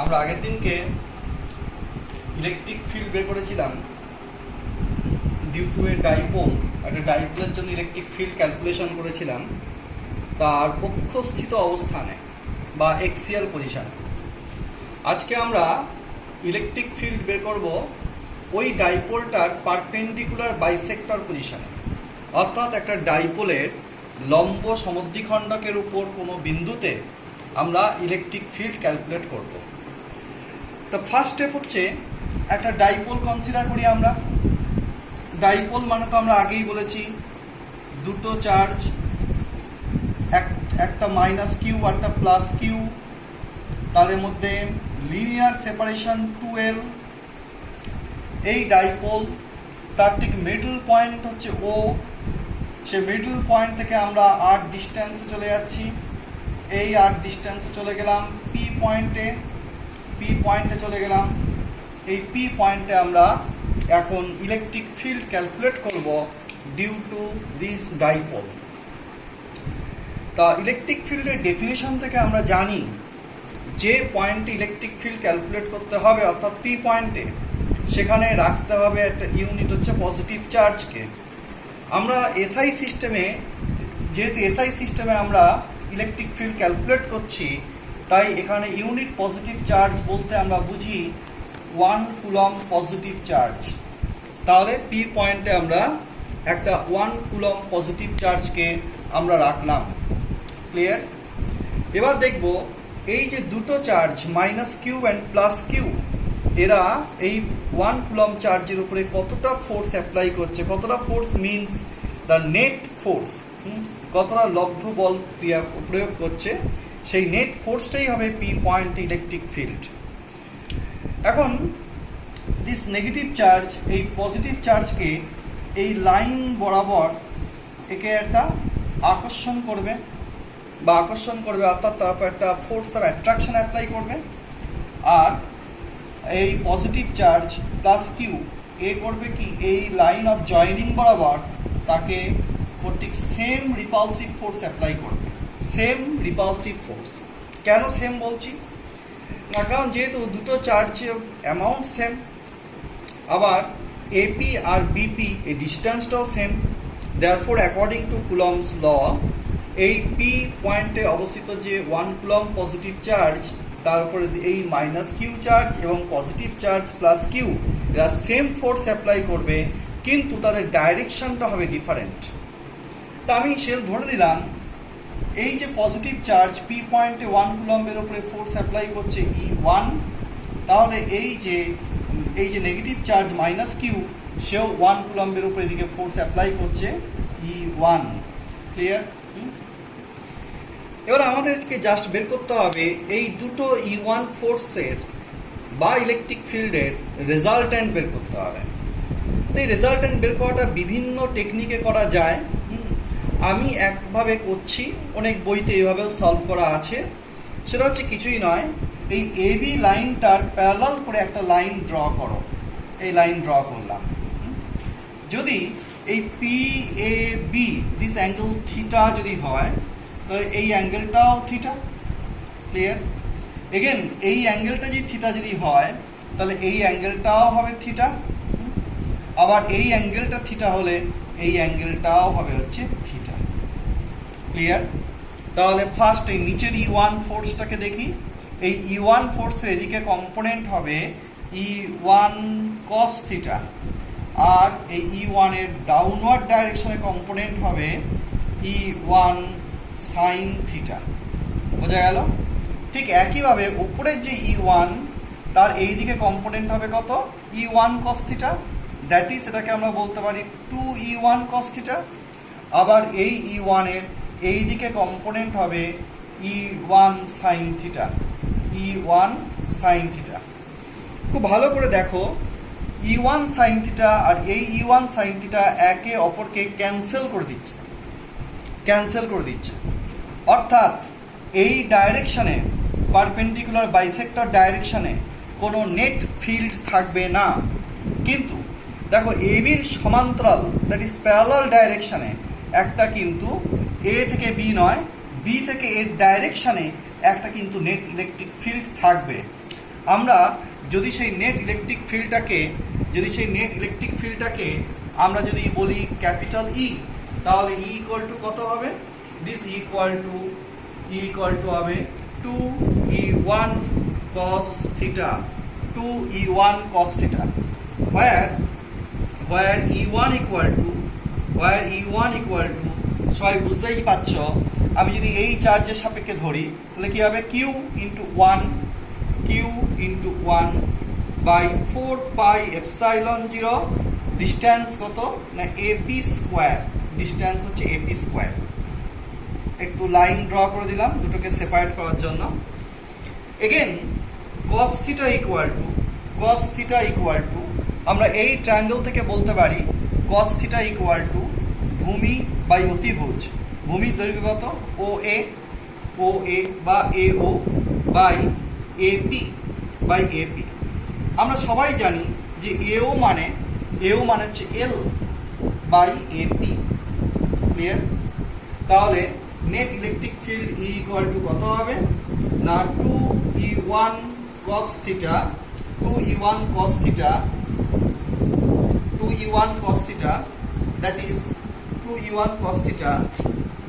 আমরা আগের দিনকে ইলেকট্রিক ফিল্ড বের করেছিলাম ডিউ টু এ ডাইপোল। একটা ডাইপোলের জন্য ইলেকট্রিক ফিল্ড ক্যালকুলেশন করেছিলাম তার পক্ষস্থিত অবস্থানে বা এক্সিয়াল পজিশনে। আজকে আমরা ইলেকট্রিক ফিল্ড বের করব ওই ডাইপোলটার পারপেন্ডিকুলার বাইসেক্টর পজিশনে, অর্থাৎ একটা ডাইপোলের লম্ব সমদ্বিখণ্ডকের উপর কোনো বিন্দুতে আমরা ইলেকট্রিক ফিল্ড ক্যালকুলেট করব। তো ফার্স্ট স্টেপ হচ্ছে একটা ডাইপোল কনসিডার করি আমরা। ডাইপোল মানে তো আমরা আগেই বলেছি দুটো চার্জ, একটা মাইনাস কিউ আর একটা প্লাস কিউ, তাদের মধ্যে লিনিয়ার সেপারেশন 2L। এই ডাইপোল তার ঠিক মিডল পয়েন্ট হচ্ছে ও, সে মিডল পয়েন্ট থেকে আমরা আর ডিস্টেন্সে চলে যাচ্ছি। এই আর ডিস্টেন্সে চলে গেলাম পি পয়েন্টে চলে গেলাম। এই পি পয়েন্টে আমরা এখন ইলেকট্রিক ফিল্ড ক্যালকুলেট করব ডিউ টু দিস ডাইপোল। তা ইলেকট্রিক ফিল্ডের ডেফিনিশন থেকে আমরা জানি যে পয়েন্টে ইলেকট্রিক ফিল্ড ক্যালকুলেট করতে হবে অর্থাৎ পি পয়েন্টে, সেখানে রাখতে হবে একটা ইউনিট হচ্ছে পজিটিভ চার্জকে। আমরা এসআই সিস্টেমে, যেহেতু এসআই সিস্টেমে আমরা ইলেকট্রিক ফিল্ড ক্যালকুলেট করছি, তাই এখানে ইউনিট পজিটিভ চার্জ বলতে আমরা বুঝি 1 কুলম্ব পজিটিভ চার্জ। তাহলে পি পয়েন্টে আমরা একটা 1 কুলম্ব পজিটিভ চার্জকে আমরা রাখলাম। ক্লিয়ার? এবার দেখব এই যে দুটো charge minus Q and plus Q, এরা এই 1 কুলম্ব চার্জের উপরে কতটা ফোর্স অ্যাপ্লাই করছে। কতটা force means the net force, কতটা লব্ধ বল প্রয়োগ করছে, সেই নেট ফোর্সটাই হবে পি পয়েন্ট ইলেকট্রিক ফিল্ড। এখন দিস নেগেটিভ চার্জ এই পজিটিভ চার্জকে এই লাইন বরাবর একে একটা আকর্ষণ করবে অর্থাৎ তার উপর একটা ফোর্স অফ অ্যাট্রাকশন অ্যাপ্লাই করবে। আর এই পজিটিভ চার্জ প্লাস কিউ এ করবে কি, এই লাইন অফ জয়েনিং বরাবর তাকে ঠিক সেম রিপালসিভ ফোর্স অ্যাপ্লাই করবে। Same repulsive force. কেন সেম বলছি না, কারণ যেহেতু দুটো চার্জের অ্যামাউন্ট সেম, আবার এপি আর বিপি এই ডিস্টেন্সটাও same. Therefore according to Coulomb's law, এই পি পয়েন্টে অবস্থিত যে 1 কুলম্ব পজিটিভ চার্জ, তার উপরে এই মাইনাস কিউ চার্জ এবং পজিটিভ চার্জ প্লাস কিউ, এরা সেম ফোর্স অ্যাপ্লাই করবে, কিন্তু তাদের ডাইরেকশনটা হবে ডিফারেন্ট। তা আমি ধরে নিলাম এই যে পজিটিভ চার্জ পি পয়েন্টে 1 কুলম্বের উপরে ফোর্স অ্যাপ্লাই করছে E1, তাহলে এই যে নেগেটিভ চার্জ মাইনাস কিউ, সেও 1 কুলম্বের উপরে এদিকে ফোর্স অ্যাপ্লাই করছে E1। ক্লিয়ার? এবার আমাদেরকে জাস্ট বের করতে হবে এই দুটো E1 ফোর্সের বা ইলেকট্রিক ফিল্ডের রেজাল্ট্যান্ট বের করতে হবে। তো এই রেজাল্ট্যান্ট বের করাটা বিভিন্ন টেকনিকে করা যায়। আমি একভাবে করছি, অনেক বইতে এভাবেও সলভ করা আছে। সেটা হচ্ছে কিছুই নয়, এই এবি লাইনটার প্যারালাল করে একটা লাইন ড্র করো। এই লাইন ড্র করলাম। যদি এই P A B this angle theta যদি হয়, তাহলে এই অ্যাঙ্গেলটাও থিটা। ক্লিয়ার? এগেন এই অ্যাঙ্গেলটা যদি থিটা যদি হয়, তাহলে এই অ্যাঙ্গেলটাও হবে থিটা। আবার এই অ্যাঙ্গেলটা থিটা হলে এই অ্যাঙ্গেলটাও হবে হচ্ছে থিটা। ক্লিয়ার? তাহলে ফার্স্ট এই নিচের E1 ফোর্সটাকে দেখি। এই E1 ফোর্সের এদিকে কম্পোনেন্ট হবে E1 cos থিটা, আর এই E1 এর ডাউনওয়ার্ড ডাইরেকশনে কম্পোনেন্ট হবে E1 sin থিটা। বোঝা গেল? ঠিক একইভাবে উপরের যে E1, তার এই দিকে কম্পোনেন্ট হবে কত, E1 cos theta, that is এটাকে আমরা বলতে পারি 2E1 cos থিটা। আবার এই E1 এর এই দিকে কম্পোনেন্ট হবে E1 sin theta, E1 sin theta. খুব ভালো করে দেখো, E1 sin থিটা আর এই E1 sin থিটা একে অপরকে ক্যান্সেল করে দিচ্ছে। অর্থাৎ এই ডাইরেকশনে, পারপেন্ডিকুলার বাইসেক্টর ডাইরেকশনে কোনো নেট ফিল্ড থাকবে না। কিন্তু দেখো এবির সমান্তরাল, দ্যাট ইজ প্যারালাল ডাইরেকশনে একটা কিন্তু এ থেকে বি নয়, বি থেকে এর ডাইরেকশনে একটা কিন্তু নেট ইলেকট্রিক ফিল্ড থাকবে। আমরা যদি সেই নেট ইলেকট্রিক ফিল্ডটাকে আমরা যদি বলি ক্যাপিটাল ই, তাহলে ই ইকুয়াল টু কত হবে? দিস ইকুয়াল টু হবে 2E1 cos theta, 2E1 cos theta, where E1 equal to সবাই বুঝতেই পারছ, আমি যদি এই চার্জের সাপেক্ষে ধরি তাহলে কি হবে? Q into 1 by 4 pi epsilon 0, distance কত না AP স্কোয়ার, ডিস্টেন্স হচ্ছে AP স্কোয়ার। একটু লাইন ড্র করে দিলাম দুটোকে সেপারেট করার জন্য। Again cos theta equal to আমরা এই ট্রায়াঙ্গেল থেকে বলতে পারি cos theta equal to ভূমি বাই অতিভুজ, ভূমির দৈর্ঘ্য কত? OA বা AO বাই AP। আমরা সবাই জানি যে AO মানে হচ্ছে L বাই AP। ক্লিয়ার? তাহলে net electric field E equal to কত হবে না 2E1 cos theta, 2E1 cos theta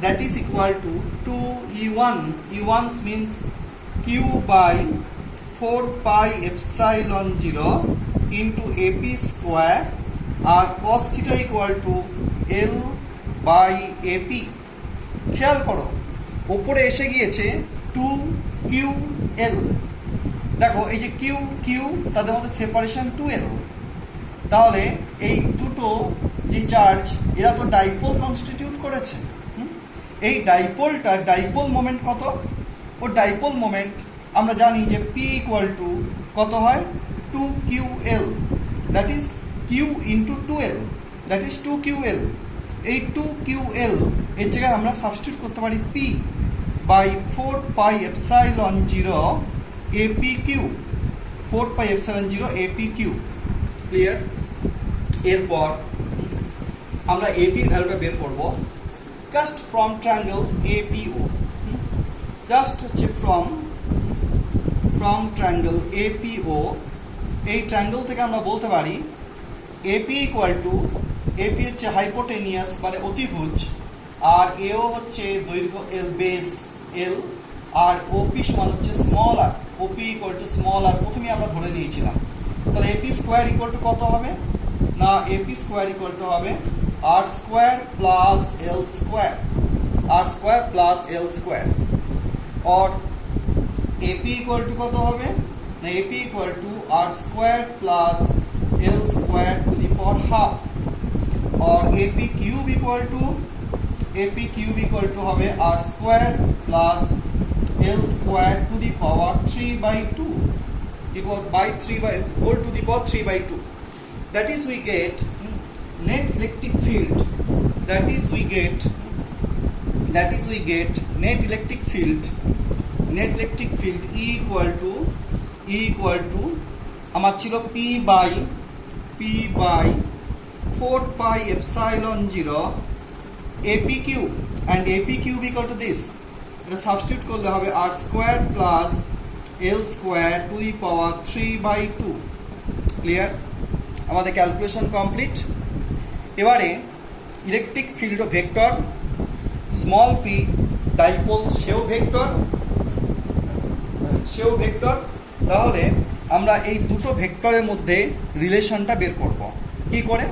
that is equal to 2E1 means Q by 4 pi epsilon 0 into AP square, R cos theta equal to L by AP। খেয়াল করো ওপরে এসে গিয়েছে 2QL, দেখো এই যে কিউ তাদের মধ্যে সেপারেশন 2L, তাহলে এই দুটো যে চার্জ এরা তো ডাইপোল কনস্টিটিউট করেছে। এই ডাইপোল মোমেন্ট কত? ও ডাইপোল মোমেন্ট আমরা জানি যে P ইকুয়াল টু কত হয়? 2QL, that is Q into 2L, that is 2QL। এই 2QL এর জায়গায় আমরা সাবস্টিটিউট করতে পারি P by 4 pi epsilon 0 APQ, 4 pi epsilon 0 APQ। Clear? এরপর আমরা AP এর ভ্যালুটা বের করব just from triangle APO, just হচ্ছে ফ্রম ট্রায়াঙ্গেল APO। এই ট্রায়াঙ্গেল থেকে আমরা বলতে পারি AP ইকুয়াল টু, AP হচ্ছে হাইপোটেনিয়াস মানে অতিভুজ, আর AO হচ্ছে দৈর্ঘ্য L বেস L, আর OP সমান হচ্ছে small R, OP equal to small R প্রথমে আমরা ধরে নিয়েছিলাম। তাহলে AP স্কোয়ার ইকুয়াল টু কত হবে না AP স্কোয়ার ইকুয়াল টু হবে R square plus L square, और AP ইকুয়াল টু কত হবে না AP equal two R square plus L square to the power half, और AP কিউব ইকুয়াল টু হবে R square plus L square to the power 3/2 equal by 3 by whole to the power 3/2. That is we get net electric field, that is we get net electric field E equal to আমার ছিল P by 4 pi epsilon 0 APQ, and APQ equal to this, এটা substitute করলে হবে R square plus L square to the power 3/2। Clear? আমাদের calculation complete. এবারে electric field ও vector, small p dipole সেও vector. তাহলে আমরা এই দুটো ভেক্টরের মধ্যে রিলেশনটা বের করব কি করে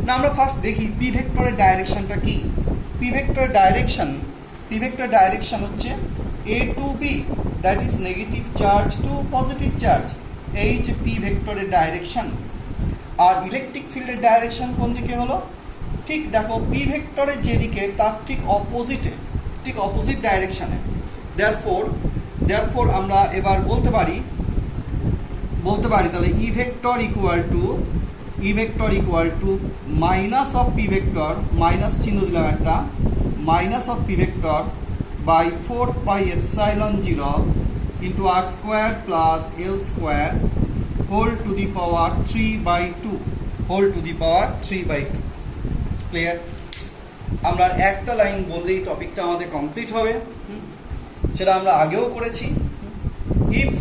না, আমরা ফার্স্ট দেখি পি ভেক্টরের ডাইরেকশনটা কি। পি ভেক্টরের ডাইরেকশন হচ্ছে A to B, that is negative charge to positive charge, এই যে পি ভেক্টরের ডাইরেকশন। আর ইলেকট্রিক ফিল্ডের ডাইরেকশন কোন দিকে হলো? ঠিক দেখো পি ভেক্টরের যেদিকে তার ঠিক অপোজিট ডাইরেকশনে। দেয়ারফোর আমরা এবার বলতে পারি তাহলে E vector equal to minus of P vector, minus চিহ্ন দিলাম একটা, minus of P vector by 4 pi epsilon 0 into R square plus L square whole to the power 3/2, clear? আমরা একটা লাইন বললেই টপিকটা আমাদের কমপ্লিট হবে। সেটা আমরা আগেও করেছি। If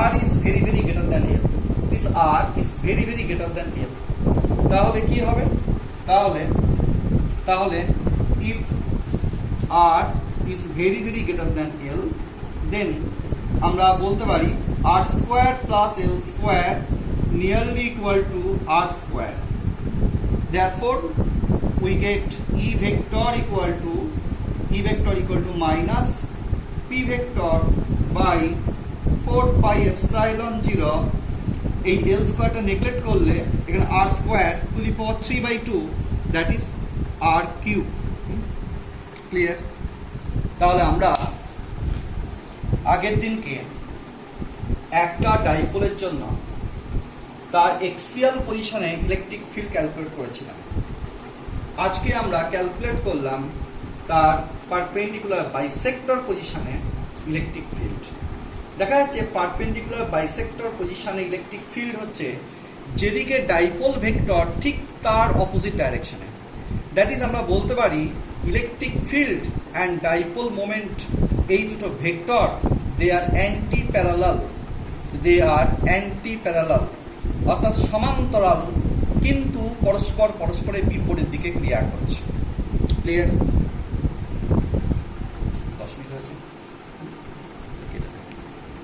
R is very very greater than L, this R is very very greater than L, তাহলে কি হবে? তাহলে if R is very very greater than L, then আমরা বলতে পারি R square plus L square nearly equal to R square. Therefore, we get E vector equal to minus P vector by 4 pi epsilon 0। এই L স্কোয়ারটা neglect করলে এখানে R square to the power 3/2, that is R cube. Clear? তাহলে আমরা আগের দিনকে একটা ডাইপোলের জন্য তার এক্সিয়াল পজিশনে ইলেকট্রিক ফিল্ড ক্যালকুলেট করেছিলাম। আজকে আমরা ক্যালকুলেট করলাম তার পারপেন্ডিকুলার বাইসেক্টর পজিশনে ইলেকট্রিক ফিল্ড। দেখা যাচ্ছে পারপেন্ডিকুলার বাইসেক্টর পজিশনে ইলেকট্রিক ফিল্ড হচ্ছে যেদিকে ডাইপোল ভেক্টর ঠিক তার অপোজিট ডাইরেকশনে। দ্যাট ইজ আমরা বলতে পারি electric field and dipole moment, এই দুটো ভেক্টর দে আর অ্যান্টি প্যারালাল, অর্থাৎ সমান্তরাল কিন্তু পরস্পরের বিপরীত দিকে ক্রিয়া করছে। ক্লিয়ার?